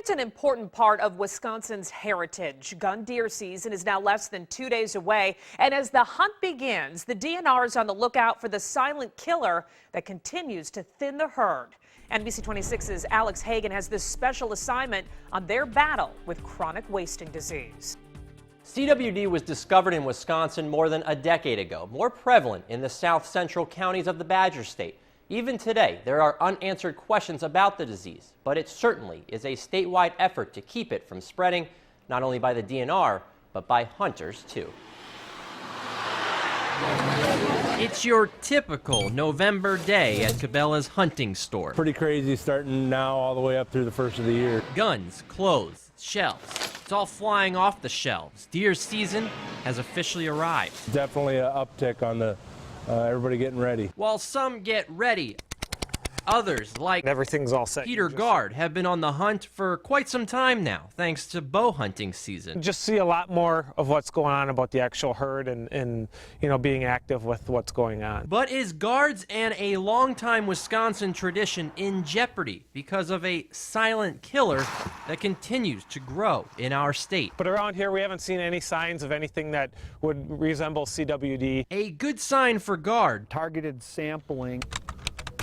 It's an important part of Wisconsin's heritage. Gun deer season is now less than 2 days away, and as the hunt begins, the DNR is on the lookout for the silent killer that continues to thin the herd. NBC 26's Alex Hagan has this special assignment on their battle with chronic wasting disease. CWD was discovered in Wisconsin more than a decade ago, more prevalent in the south central counties of the Badger State. Even today, there are unanswered questions about the disease, but it certainly is a statewide effort to keep it from spreading, not only by the DNR, but by hunters too. It's your typical November day at Cabela's hunting store. Pretty crazy starting now all the way up through the first of the year. Guns, clothes, shells. It's all flying off the shelves. Deer season has officially arrived. Definitely an uptick on the everybody getting ready. While some get ready, others, like everything's all set. Peter Gard, have been on the hunt for quite some time now, thanks to bow hunting season. Just see a lot more of what's going on about the actual herd and being active with what's going on. But is Gard's and a longtime Wisconsin tradition in jeopardy because of a silent killer that continues to grow in our state? But around here, we haven't seen any signs of anything that would resemble CWD. A good sign for Gard. Targeted sampling.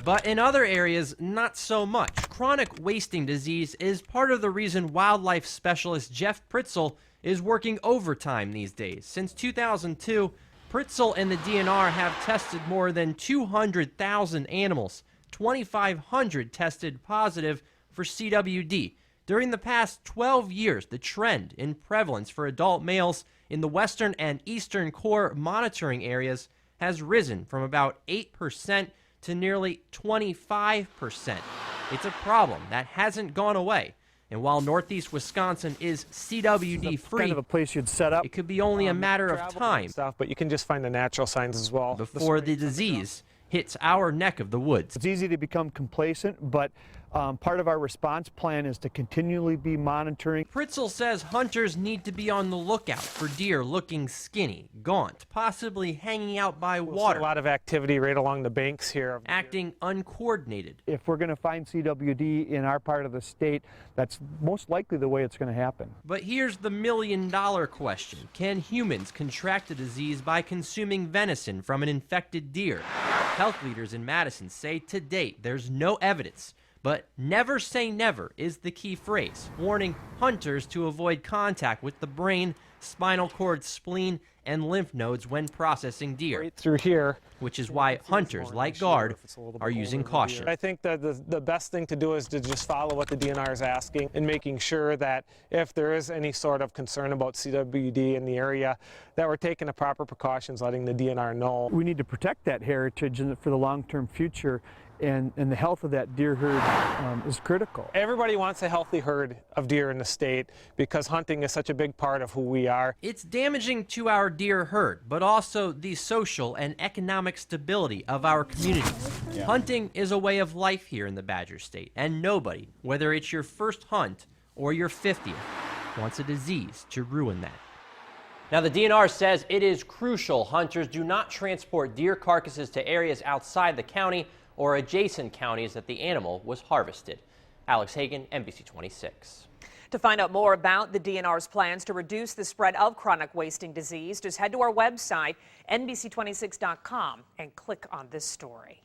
But in other areas, not so much. Chronic wasting disease is part of the reason wildlife specialist Jeff Pritzel is working overtime these days. Since 2002, Pritzel and the DNR have tested more than 200,000 animals. 2,500 tested positive for CWD. During the past 12 years, the trend in prevalence for adult males in the western and eastern core monitoring areas has risen from about 8% to nearly 25%. It's a problem that hasn't gone away. And while northeast Wisconsin is CWD free, kind of a place you'd set up. it could be only a matter of time But you can just find the natural signs as well. before the disease hits our neck of the woods. It's easy to become complacent, but part of our response plan is to continually be monitoring. Pritzel says hunters need to be on the lookout for deer looking skinny, gaunt, possibly hanging out by water, A lot of activity right along the banks here. acting uncoordinated. If we're going to find CWD in our part of the state, that's most likely the way it's going to happen. But here's the million-dollar question. Can humans contract the disease by consuming venison from an infected deer? Health leaders in Madison say to date there's no evidence. But never say never is the key phrase, warning hunters to avoid contact with the brain, spinal cord, spleen, and lymph nodes when processing deer. Right through here. Which is why hunters like Gard are using caution. I think that the best thing to do is to just follow what the DNR is asking and making sure that if there is any sort of concern about CWD in the area, that we're taking the proper precautions, letting the DNR know. We need to protect that heritage for the long-term future, and the health of that deer herd is critical. Everybody wants a healthy herd of deer in the state because hunting is such a big part of who we are. It's damaging to our deer herd, but also the social and economic stability of our communities. Hunting is a way of life here in the Badger State, and nobody, whether it's your first hunt or your 50th, wants a disease to ruin that. Now, the DNR says it is crucial hunters do not transport deer carcasses to areas outside the county or adjacent counties that the animal was harvested. Alex Hagan, NBC 26. To find out more about the DNR's plans to reduce the spread of chronic wasting disease, just head to our website, NBC26.com, and click on this story.